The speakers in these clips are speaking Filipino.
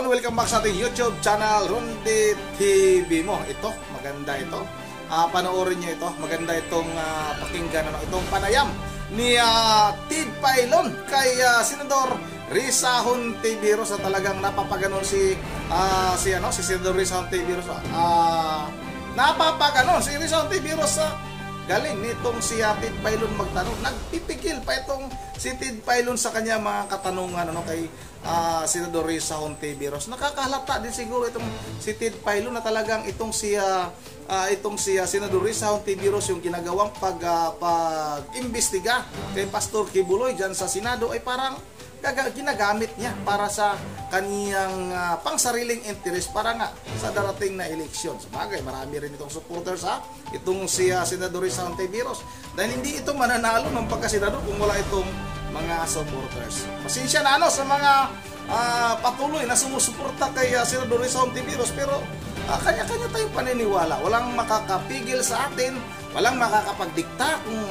everyone, welcome back sa ating YouTube channel, Ronde TV mo. Ito, maganda ito. Panoorin nyo ito. Maganda itong pakinggan, itong panayam ni Ted Pailon kay Senador Risa Hontiveros. Talagang napapaganon si Senador Risa Hontiveros. Napapaganon si Risa Hontiveros galing nitong si Ted Pailon magtanong. Nagpipigil pa itong si Ted Pailon sa kanya mga katanungan kay Senador Risa Hontiveros. Nakakahalata din siguro itong si Ted Pailon na talagang itong si Senador Risa Hontiveros yung ginagawang pag-imbestiga kay Pastor Kibuloy dyan sa Senado ay parang ginagamit niya para sa kaniyang pangsariling interest para nga sa darating na eleksyon. Sabagay, marami rin itong supporters itong si Senador Risa Hontiveros dahil hindi ito mananalo ng pagkasenador kung wala itong mga supporters. Pasensya na sa mga patuloy na sumusuporta kay Senador Risa Hontiveros, pero kanya-kanya tayong paniniwala. Walang makakapigil sa atin, walang makakapagdikta kung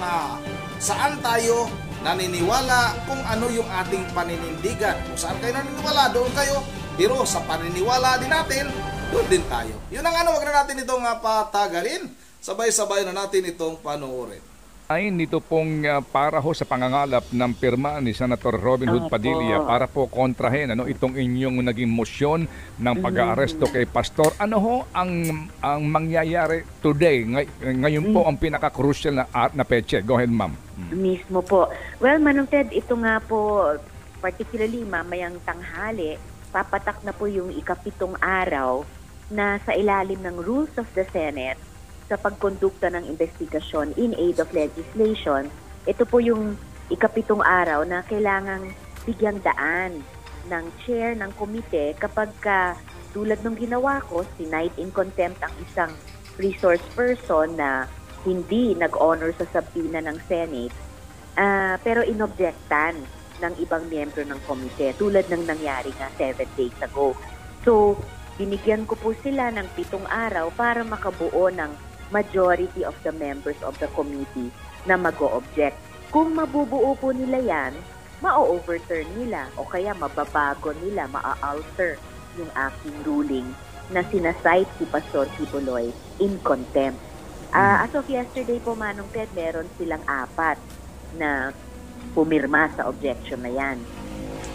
saan tayo naniniwala, kung ano yung ating paninindigan. Kung saan kayo naniniwala, doon kayo. Pero sa paniniwala din natin, doon din tayo. Yun ang wag na natin itong patagalin. Sabay-sabay na natin itong panoorin. Ay nito pong para ho sa pangangalap ng pirma ni Senator Robin Hood Padilla para po kontrahin itong inyong naging motion ng pag-aaresto kay Pastor. Ano ho ang mangyayari today? Ngayon po ang pinaka-crucial na peche. Go ahead, ma'am. Mismo po. Well, Manong Ted, ito nga po, particularly mamayang tanghali, papatak na po yung ika-7 araw na sa ilalim ng Rules of the Senate sa pagkondukta ng investigasyon in aid of legislation. Ito po yung ika-7 araw na kailangang bigyang daan ng chair ng komite kapag tulad ng ginawa ko, sinight in contempt ang isang resource person na hindi nag-honor sa subpoena ng Senate, pero inobjektan ng ibang miyembro ng komite tulad ng nangyari nga 7 days ago. So, binigyan ko po sila ng 7 araw para makabuo ng majority of the members of the committee na mag-o-object. Kung mabubuo po nila yan, ma-overturn nila o kaya mababago nila, ma-alter yung aking ruling na sinasite si Pastor Kibuloy in contempt. As of yesterday po, Manong Ted, meron silang 4 na pumirma sa objection na yan.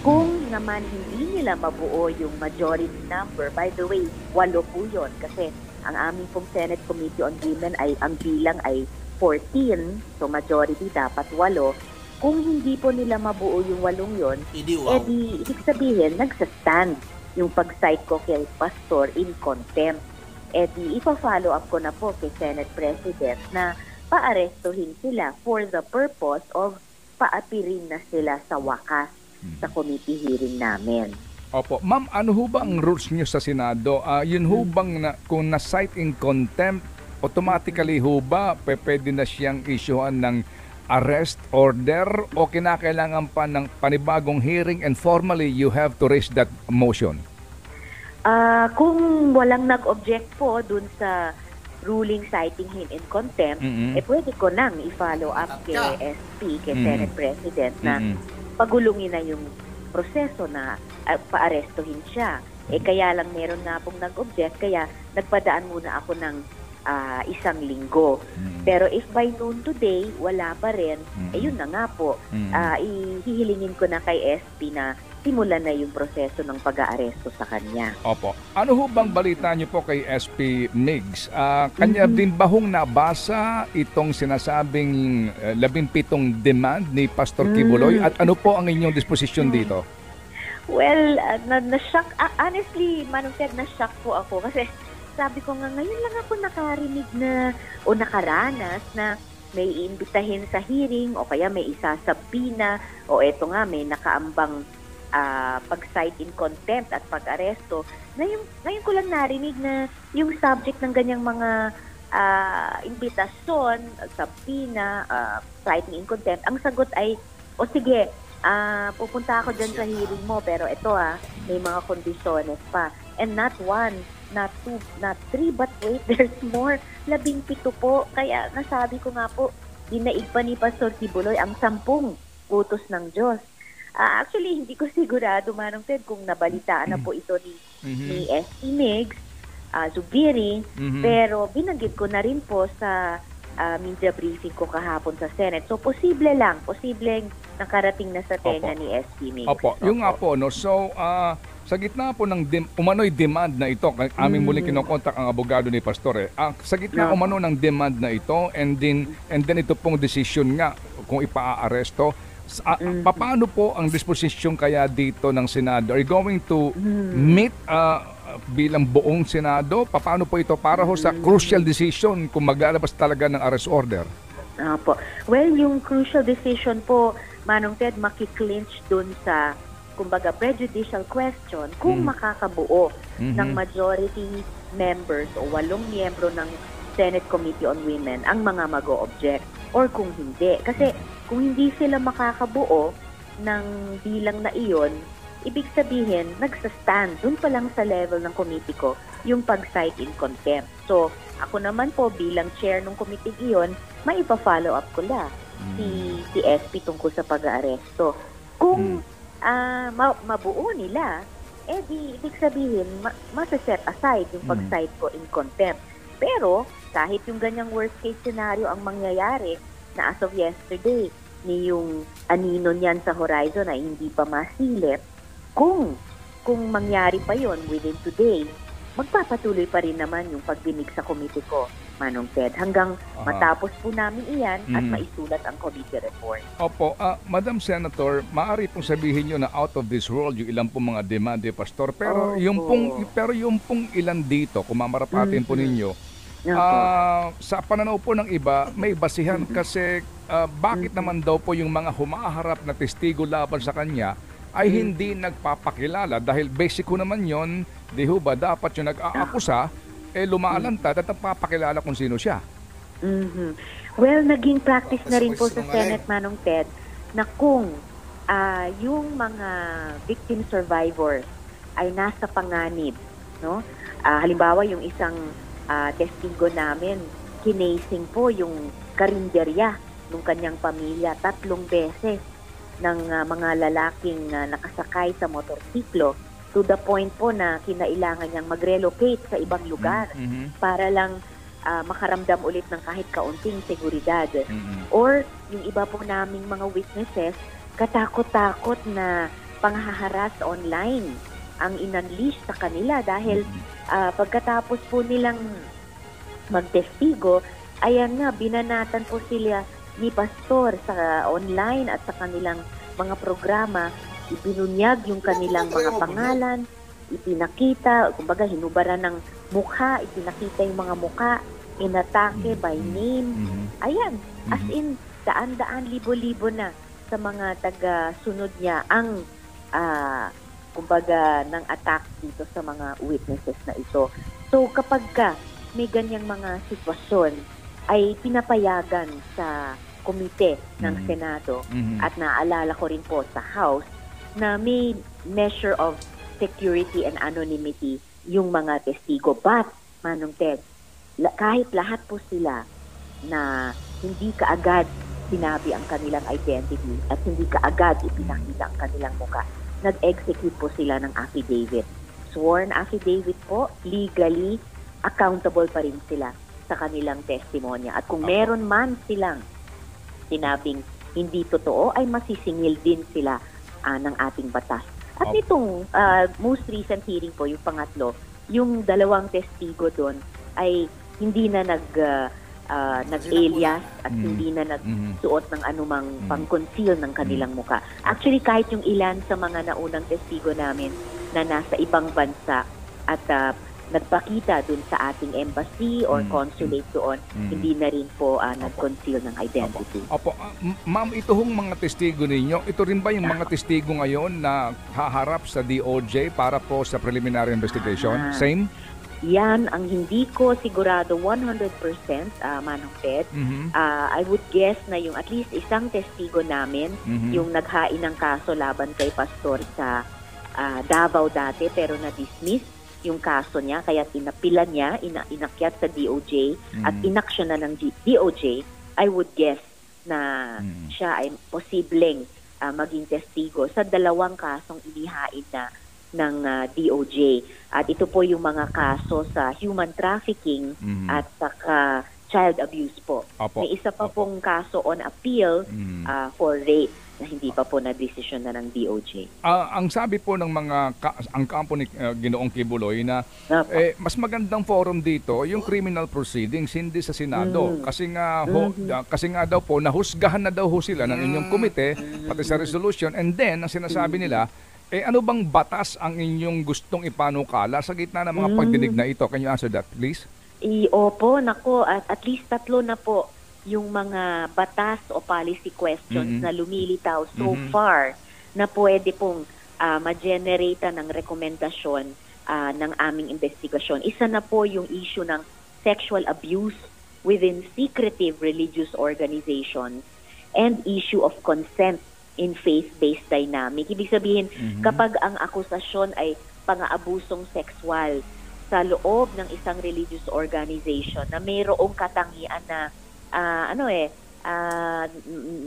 Kung naman hindi nila mabuo yung majority number, by the way, 8 po yun kasi ang aming pong Senate Committee on Women ay ang bilang ay 14, so majority dapat 8. Kung hindi po nila mabuo yung 8 yun, edi ibig sabihin, nagsastand yung pag-cite ko kay Pastor in contempt. Edi ipa-follow up ko na po kay Senate President na paarestuhin sila for the purpose of paapirin na sila sa wakas sa committee hearing namin. Opo. Ma'am, ano ho ba ang rules niyo sa Senado? Yun ho bang kung na-cite in contempt, automatically ho ba pwede na siyang issuean ng arrest order o kinakailangan pa ng panibagong hearing and formally you have to raise that motion? Kung walang nag-object po dun sa ruling citing him in contempt, pwede ko nang i-follow up kay SP, kay Senate President na pagulungin na yung proseso na paarestuhin siya. Kaya lang meron nga pong nag-object, kaya nagpadaan muna ako ng 1 linggo. Pero if by noon today, wala pa rin, yun na nga po, ihihilingin ko na kay SP na simulan na yung proseso ng pag-aaresto sa kanya. Opo. Ano ho bang balita niyo po kay SP Migs? Kanya din ba hong nabasa itong sinasabing 17 demand ni Pastor Kibuloy? At ano po ang inyong disposisyon dito? Well, na-shock. Honestly, Manong Ted, na-shock po ako kasi sabi ko nga, ngayon lang ako nakarinig na o nakaranas na may iimbitahin sa hearing o kaya may isasabina o eto nga, may nakaambang pag-cite in contempt at pag-aresto. Ngayon ko lang narinig na yung subject ng ganyang mga imbitasyon, sabina, citing in contempt, ang sagot ay, o sige, pupunta ako dyan sa hearing mo, pero ito may mga kondisyones pa. And not 1, not 2, not 3, but wait, there's more. 17 po. Kaya nasabi ko nga po, dinaig pa ni Pastor Kibuloy ang 10 utos ng Diyos. Actually, hindi ko sigurado, Manong Ted, kung nabalitaan na po ito ni SP Migs, Zubiri, pero binanggit ko na rin po sa media briefing ko kahapon sa Senate. So, posibleng nakarating na sa tenga ni SP Migs. Opo, yung nga po, no? So, sa gitna po ng umano'y demand na ito, aming muling kinokontak ang abogado ni Pastor, sa gitna umano ng demand na ito, and then ito pong decision nga kung ipa-aaresto, paano po ang disposition kaya dito ng Senado? Are you going to meet bilang buong Senado? Paano po ito para ho sa crucial decision kung maglalabas talaga ng arrest order? Po. Well, yung crucial decision po, Manong Ted, makiklinch dun sa, kumbaga, prejudicial question kung makakabuo ng majority members o 8 miyembro ng Senate Committee on Women ang mga mag-o-object or kung hindi. Kasi kung hindi sila makakabuo ng bilang na iyon, ibig sabihin, nagsastand dun pa lang sa level ng committee ko yung pag-cite in contempt. So, ako naman po bilang chair ng committee iyon, maipa-follow up ko la si SP tungkol sa pag-aaresto. Kung mabuo nila, di ibig sabihin, masa-set aside yung pag-cite ko in contempt. Pero, kahit yung ganyang worst case scenario ang mangyayari na as of yesterday, ni yung anino niyan sa horizon ay hindi pa masilip, kung mangyari pa yon within today, magpapatuloy pa rin naman yung pagdinig sa committee ko, Manong Ted, hanggang matapos po namin iyan at maisulat ang committee report. Opo, Madam Senator, maaari pong sabihin nyo na out of this world yung ilang pong mga demand, Pastor, pero yung pong ilan dito, kung mamarapatin po ninyo, sa pananaw po ng iba, may basihan kasi bakit naman daw po yung mga humaharap na testigo laban sa kanya ay hindi nagpapakilala dahil basic ko naman yon, di ho ba dapat yung nag-aakusa lumaalantad at nagpapakilala kung sino siya. Well, naging practice na rin po sa Senate, Manong Ted, na kung yung mga victim survivors ay nasa panganib, no? Halimbawa yung isang testigo namin, kinasing po yung karinderya ng kanyang pamilya 3 beses ng mga lalaking nakasakay sa motorsiklo to the point po na kinailangan niyang mag-relocate sa ibang lugar para lang makaramdam ulit ng kahit kaunting seguridad. Or yung iba po naming mga witnesses, katakot-takot na panghaharas online ang in-unleash sa kanila dahil pagkatapos po nilang magtestigo, ayan nga, binanatan po sila ni Pastor sa online at sa kanilang mga programa, ibinunyag yung kanilang mga pangalan, ipinakita, kumbaga hinubaran ng mukha, ipinakita yung mga mukha, inatake by name. Ayan, as in, daan-daan, libo-libo na sa mga taga-sunod niya ang kumbaga ng attack dito sa mga witnesses na ito. So kapag may ganyang mga sitwasyon, ay pinapayagan sa komite ng Senado at naalala ko rin po sa House na may measure of security and anonymity yung mga testigo. But, Manong Ted, kahit lahat po sila na hindi kaagad sinabi ang kanilang identity at hindi kaagad ipinakita ang kanilang muka, nag-execute po sila ng affidavit. Sworn affidavit po, legally accountable pa rin sila sa kanilang testimonya. At kung meron man silang sinabing hindi totoo, ay masisingil din sila ng ating batas. At itong most recent hearing po, yung pangatlo, yung 2 testigo doon ay hindi na nag-alias at hindi na nagsuot ng anumang pang-conceal ng kanilang muka. Actually, kahit yung ilan sa mga naunang testigo namin na nasa ibang bansa at nagpakita dun sa ating embassy or consulate doon, hindi na rin po nag-conceal ng identity. Opo. Ma'am, ito hong mga testigo ninyo, ito rin ba yung mga testigo ngayon na haharap sa DOJ para po sa preliminary investigation? Same? Yan ang hindi ko sigurado 100% Manong Ted. I would guess na yung at least isang testigo namin, yung naghain ng kaso laban kay Pastor sa Davao dati pero na-dismiss yung kaso niya, kaya pinapilan niya, inakyat sa DOJ at inaksyon na ng DOJ, I would guess na siya ay posibleng maging testigo sa 2 kasong inihain na ng DOJ. At ito po yung mga kaso sa human trafficking at saka child abuse po. Opo. May isa pa pong kaso on appeal for rape na hindi pa po na-desisyon na ng DOJ. Ang sabi po ng ang kampo ni Ginoong Kibuloy na Opo. mas magandang forum dito yung criminal proceedings, hindi sa Senado. Kasi nga daw po nahusgahan na daw ho sila ng inyong komite pati sa resolution, and then ang sinasabi nila ano bang batas ang inyong gustong ipanukala sa gitna ng mga pagdinig na ito? Can you answer that, please? Opo, nako, at least 3 na po yung mga batas o policy questions na lumilitaw so far na pwede pong ma-generate ng rekomendasyon ng aming investigasyon. Isa na po yung issue ng sexual abuse within secretive religious organizations and issue of consent in faith-based dynamic. Ibig sabihin, kapag ang akusasyon ay pang-aabusong sexual sa loob ng isang religious organization na mayroong katangian na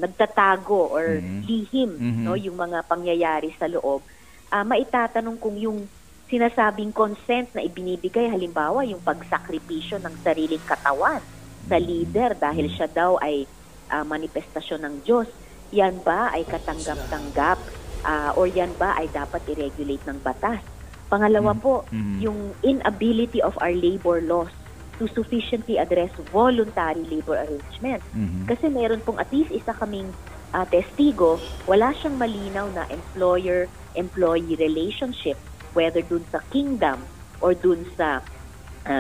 nagtatago or lihim no yung mga pangyayari sa loob, maitatanong kung yung sinasabing consent na ibinibigay, halimbawa yung pagsakripisyo ng sariling katawan sa leader dahil siya daw ay manifestasyon ng Diyos, yan ba ay katanggap-tanggap or yan ba ay dapat i-regulate ng batas? Pangalawa po, yung inability of our labor laws to sufficiently address voluntary labor arrangements. Kasi meron pong at least isa kaming testigo, wala siyang malinaw na employer-employee relationship, whether dun sa kingdom or dun sa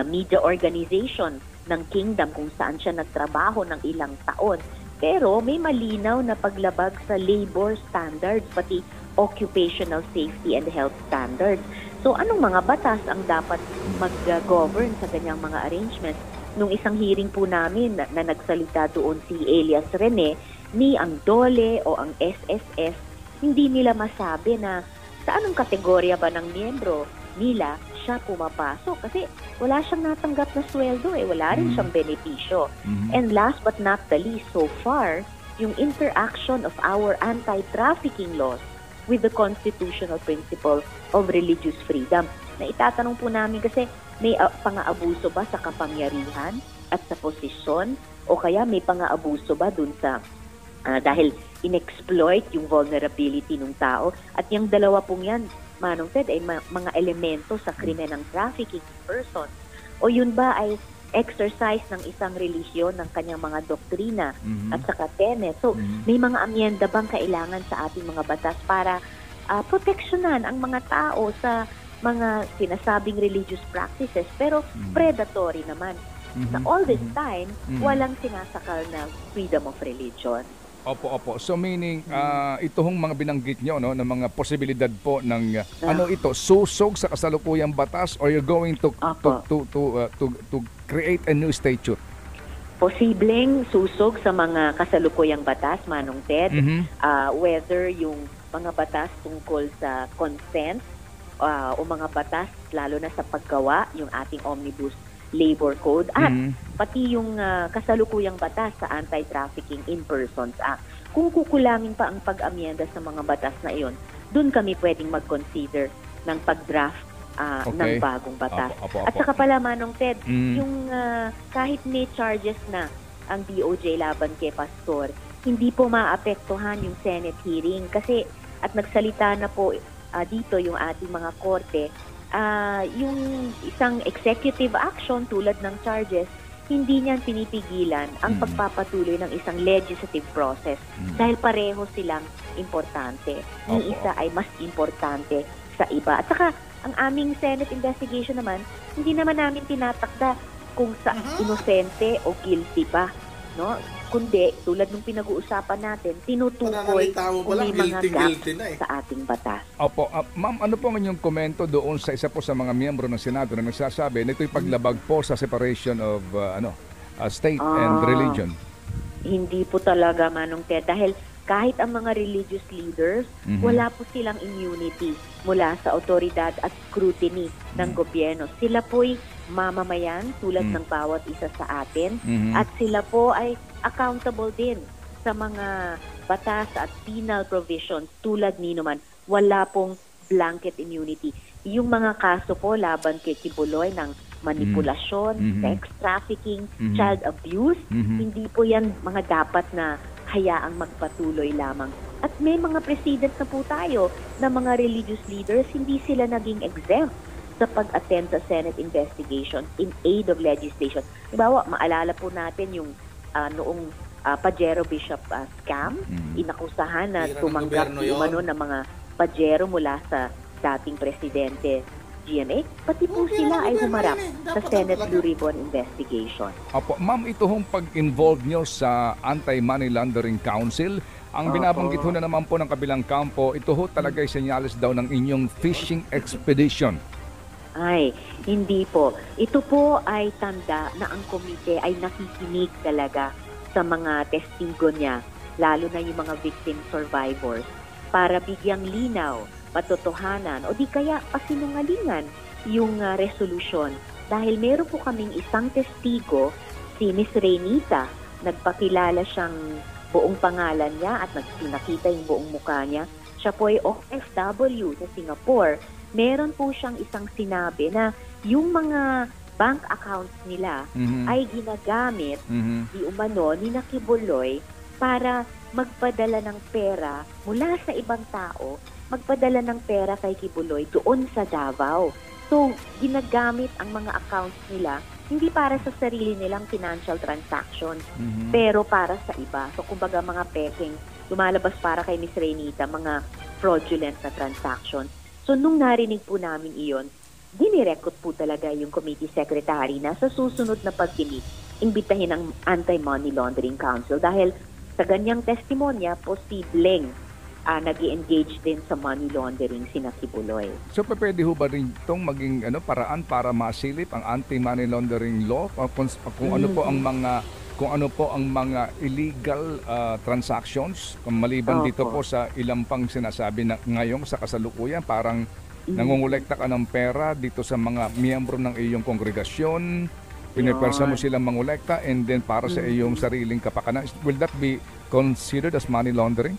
media organization ng kingdom kung saan siya nagtrabaho ng ilang taon. Pero may malinaw na paglabag sa labor standards, pati occupational safety and health standards. So anong mga batas ang dapat mag-govern sa ganyang mga arrangements? Nung isang hearing po namin na nagsalita doon si Elias Rene, ni ang DOLE o ang SSS, hindi nila masabi na sa anong kategorya ba ng miyembro nila siya pumapasok. Kasi wala siyang natanggap na sweldo wala rin siyang benepisyo. And last but not the least, so far, yung interaction of our anti-trafficking laws with the constitutional principle of religious freedom. Na itatanong po namin kasi may pang-aabuso ba sa kapangyarihan at sa posisyon o kaya may pang-aabuso ba dun sa dahil inexploit yung vulnerability ng tao, at yung dalawa pong yan, Manong Ted, ay mga elemento sa krimen ng trafficking in person, o yun ba ay exercise ng isang relihiyon ng kanyang mga doktrina at saka tenet. So may mga amyenda bang kailangan sa ating mga batas para proteksyonan ang mga tao sa mga sinasabing religious practices pero predatory naman. Na all this time, walang sinasakal na freedom of religion. Opo. So meaning ito hong mga binanggit nyo ng mga posibilidad po ng ano ito, susog sa kasalukuyang batas, or you're going to create a new statute? Posibleng susog sa mga kasalukuyang batas, Manong Ted, whether yung mga batas tungkol sa consent o mga batas lalo na sa paggawa, yung ating Omnibus Labor Code, at pati yung kasalukuyang batas sa Anti-Trafficking in Persons Act. Kung kukulangin pa ang pag-amyenda sa mga batas na iyon, dun kami pwedeng mag-consider ng pag-draft ng bagong batas. At saka pala, Manong Ted, yung kahit may charges na ang DOJ laban kay Pastor, hindi po maapektuhan yung Senate hearing kasi at nagsalita na po dito yung ating mga korte, yung isang executive action tulad ng charges, hindi niyan pinipigilan ang pagpapatuloy ng isang legislative process dahil pareho silang importante. Yung isa ay mas importante sa iba. At saka, ang aming Senate investigation naman, hindi naman namin tinatakda kung sa inosente o guilty ba, no? Kundi, tulad ng pinag-uusapan natin, tinutukoy kung may mga gaps sa ating batas. Opo. Ma'am, ano po ang inyong komento doon sa isa po sa mga miyembro ng Senado na nagsasabi na ito'y paglabag po sa separation of state and religion? Hindi po talaga, Manong Ted, dahil kahit ang mga religious leaders, wala po silang immunity mula sa otoridad at scrutiny ng gobyerno. Sila po'y mamamayan tulad ng bawat isa sa atin at sila po ay accountable din sa mga batas at penal provisions tulad ni naman, wala pong blanket immunity. Yung mga kaso po laban kay Kibuloy ng manipulasyon, sex trafficking, child abuse, hindi po yan mga dapat na hayaang magpatuloy lamang. At may mga precedent na po tayo na mga religious leaders, hindi sila naging exempt sa pag-attend sa Senate investigation in aid of legislation. Diba, maalala po natin yung noong Pajero Bishop scam, inakusahan na tumanggap umano ng mga Pajero mula sa dating presidente GMA, pati po sila ay humarap sa Senate Blue Ribbon investigation. Opo, ma'am, ito hong pag-involve nyo sa Anti-Money Laundering Council, ang binabanggit ho na naman po ng kabilang kampo, ito ho talaga ay senyales daw ng inyong fishing expedition. Ay, hindi po. Ito po ay tanda na ang komite ay nakikinig talaga sa mga testigo niya, lalo na yung mga victim survivors, para bigyang linaw, patotohanan o di kaya pasinungalingan yung resolution. Dahil meron po kaming isang testigo, si Miss Renita, nagpakilala siyang buong pangalan niya at nagpinakita yung buong mukha niya. Siya po ay OFW sa Singapore. Meron po siyang isang sinabi na yung mga bank accounts nila ay ginagamit di umano ni Kibuloy para magpadala ng pera mula sa ibang tao, magpadala ng pera kay Kibuloy doon sa Davao. So, ginagamit ang mga accounts nila hindi para sa sarili nilang financial transactions, pero para sa iba. So, kumbaga mga peking, lumalabas para kay Miss Renita, mga fraudulent na transactions. So, nung narinig po namin iyon, dinirekot po talaga yung committee secretary na sa susunod na pagdinig, imbitahin ang Anti-Money Laundering Council dahil sa ganyang testimonya, posibleng nag-i-engage din sa money laundering sina Kibuloy. So pwede ho ba rin itong maging paraan para masilip ang anti-money laundering law kung ano po ang mga illegal transactions maliban dito po sa ilang pang sinasabi na ngayong sa kasalukuyan parang nangungulekta ka ng pera dito sa mga miyembro ng iyong kongregasyon, pinipwersa mo silang mangulekta and then para sa iyong sariling kapakanan. Will that be considered as money laundering?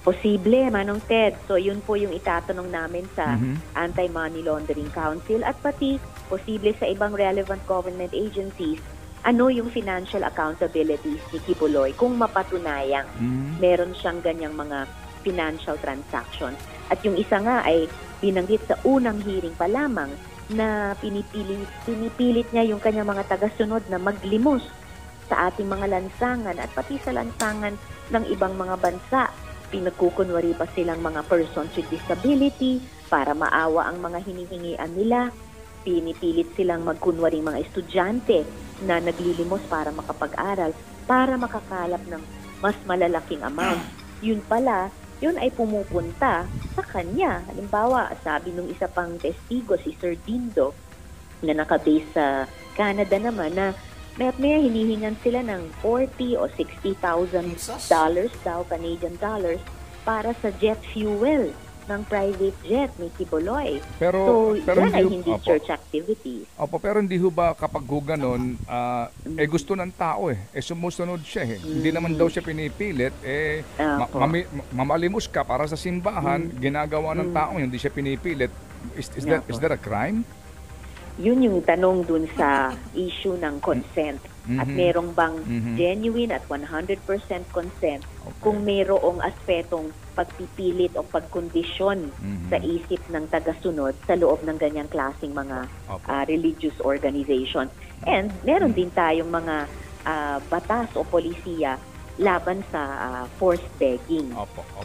Posible, Manong Ted. So, yun po yung itatanong namin sa Anti-Money Laundering Council at pati posible sa ibang relevant government agencies, ano yung financial accountabilities ni Kibuloy kung mapatunayang meron siyang ganyang mga financial transactions. At yung isa nga ay binanggit sa unang hearing pa lamang na pinipilit niya yung kanyang mga tagasunod na maglimos sa ating mga lansangan at pati sa lansangan ng ibang mga bansa. Pinagkukunwari pa silang mga persons with disability para maawa ang mga hinihingian nila. Pinipilit silang magkunwaring mga estudyante na naglilimos para makapag-aral, para makakalap ng mas malalaking amount. Yun pala, yun ay pumupunta sa kanya. Halimbawa, sabi nung isa pang testigo, si Sir Dindo, na nakabase sa Canada naman, na may hinihingan sila ng $40,000 o $60,000 daw, Canadian dollars, para sa jet fuel ng private jet ni Kibuloy. So, yan ay hindi church activities. Opo, pero hindi ho ba kapag ho ganon, gusto ng tao sumusunod siya Hindi naman daw siya pinipilit, mamalimos ka para sa simbahan, ginagawa ng tao, hindi siya pinipilit. Is that a crime? Yun yung tanong dun sa issue ng consent. At merong bang genuine at 100% consent kung merong aspetong pagpipilit o pagkondisyon sa isip ng tagasunod sa loob ng ganyang klaseng mga religious organization. And meron din tayong mga batas o polisiya laban sa forced begging.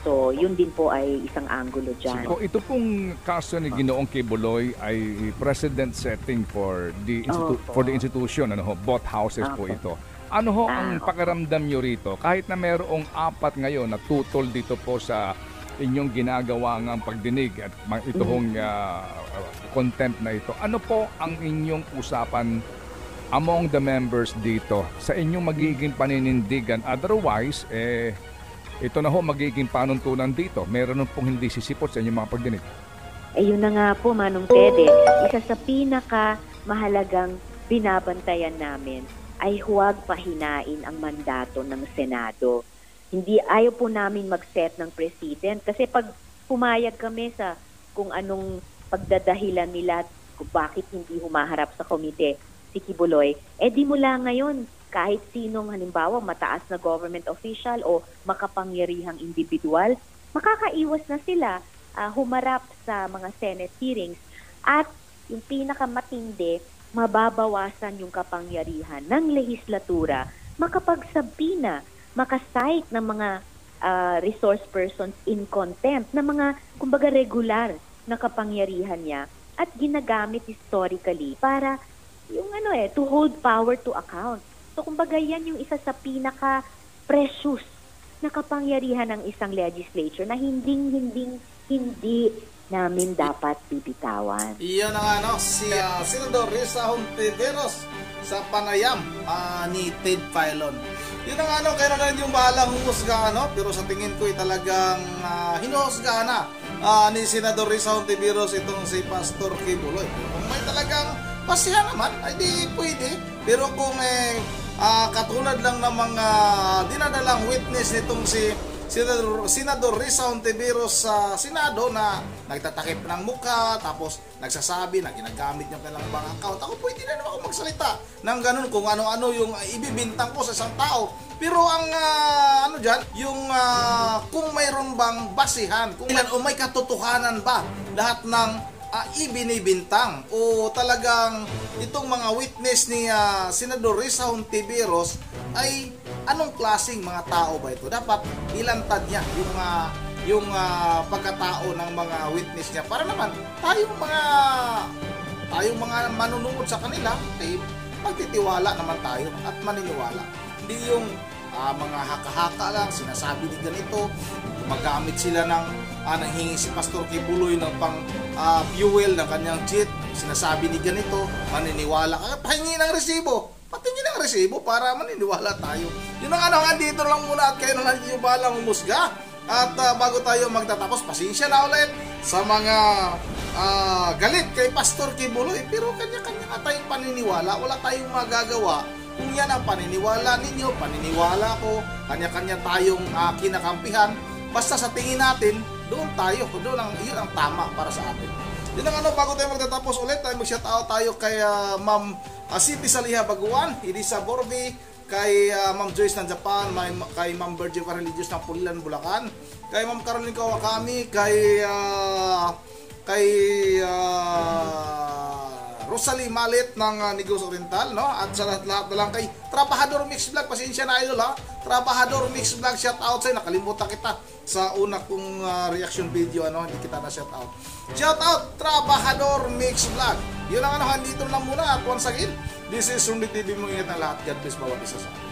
So, yun din po ay isang angulo dyan. So, ito pong kaso ni Ginoong Kibuloy ay precedent setting for the institution, both houses po ito. Ano ho ang pakiramdam nyo rito? Kahit na mayroong 4 ngayon na tutol dito po sa inyong ginagawa ng pagdinig at ito hong contempt na ito, ano po ang inyong usapan among the members dito sa inyong magiging paninindigan? Otherwise, ito na ho magiging panuntunan dito. Meron pong hindi sisipot sa inyong mga pagdinig. Yun na nga po, Manong Tede. Isa sa pinaka mahalagang binabantayan namin ay huwag pahinain ang mandato ng Senado. Hindi, ayaw po namin mag-set ng precedent. Kasi pag pumayag kami sa kung anong pagdadahilan nila kung bakit hindi humaharap sa komite si Kibuloy, di mula ngayon, kahit sinong halimbawa mataas na government official o makapangyarihang individual, makakaiwas na sila humarap sa mga Senate hearings. At yung pinakamatindi, mababawasan yung kapangyarihan ng lehislatura makapagsabina, makasite ng mga resource persons in contempt, na mga, kumbaga, regular na kapangyarihan niya at ginagamit historically para yung to hold power to account. So, kumbaga, yan yung isa sa pinaka-precious na kapangyarihan ng isang legislature na hindi namin dapat bibitawan. Iyon ang si Senador Risa Hontiveros sa panayam ni Ted Filon. Yun ang kaya na rin yung bahalang humusga, pero sa tingin ko talagang hinuhusga na ni Senador Risa Hontiveros itong si Pastor Kibuloy. Kung may talagang pasihan naman, ay di pwede. Pero kung katulad lang ng mga dinadalang witness nitong si Senador Risa Hontiveros sa Senado na nagtatakip ng mukha, tapos nagsasabi na ginagamit yung kailang bank account. Ako pwede na naman ako magsalita ng ganun kung ano-ano yung ibibintang ko sa isang tao. Pero ang yung kung mayroon bang basihan, kung ilan o may katotohanan ba lahat ng ibinibintang o talagang itong mga witness ni Senador Risa Hontiveros ay anong klaseng mga tao ba ito? Dapat ilantad niya yung pagkatao ng mga witness niya para naman tayong mga manunungod sa kanila ay magtitiwala naman tayo at maniniwala. Hindi yung mga haka-haka lang, sinasabi ni ganito, gumagamit sila ng nanghingi si Pastor Kibuloy ng pang fuel ng kanyang jet, sinasabi ni ganito, maniniwala ka, pahingi ng resibo, patingin ng resibo para maniniwala tayo. Yun ang andito lang muna at kayo na lang yung balang humusga. At bago tayo magtatapos, pasensya na ulit sa mga galit kay Pastor Kibuloy, pero kanya-kanya na tayong paniniwala, wala tayong magagawa. Kung yan ang paniniwala ninyo, paniniwala ko, kanya-kanya tayong kinakampihan, basta sa tingin natin, doon yun ang tama para sa atin. Yun ang bago tayo magtatapos ulit, tayo mag-shout out tayo kay Ma'am Siti Saliha Baguan, Elisa Borby, kay Ma'am Joyce ng Japan, kay Ma'am Virgin Religious ng Pulilan, Bulacan, kay Ma'am Caroline Kawakami, kay Rosalie Malit ng Negros Oriental, at sa lahat na lang kay Trabahador Mix Vlog, pasensya na idol Trabahador Mix Vlog, shout out sa'yo, nakalimutan kita sa una kong reaction video, hindi kita na shout out. Shout out Trabahador Mix Vlog. Yun ang handito lang muna, at once again, this is Rundi TV, mo ingat ng lahat. God bless bawat isa sa atin.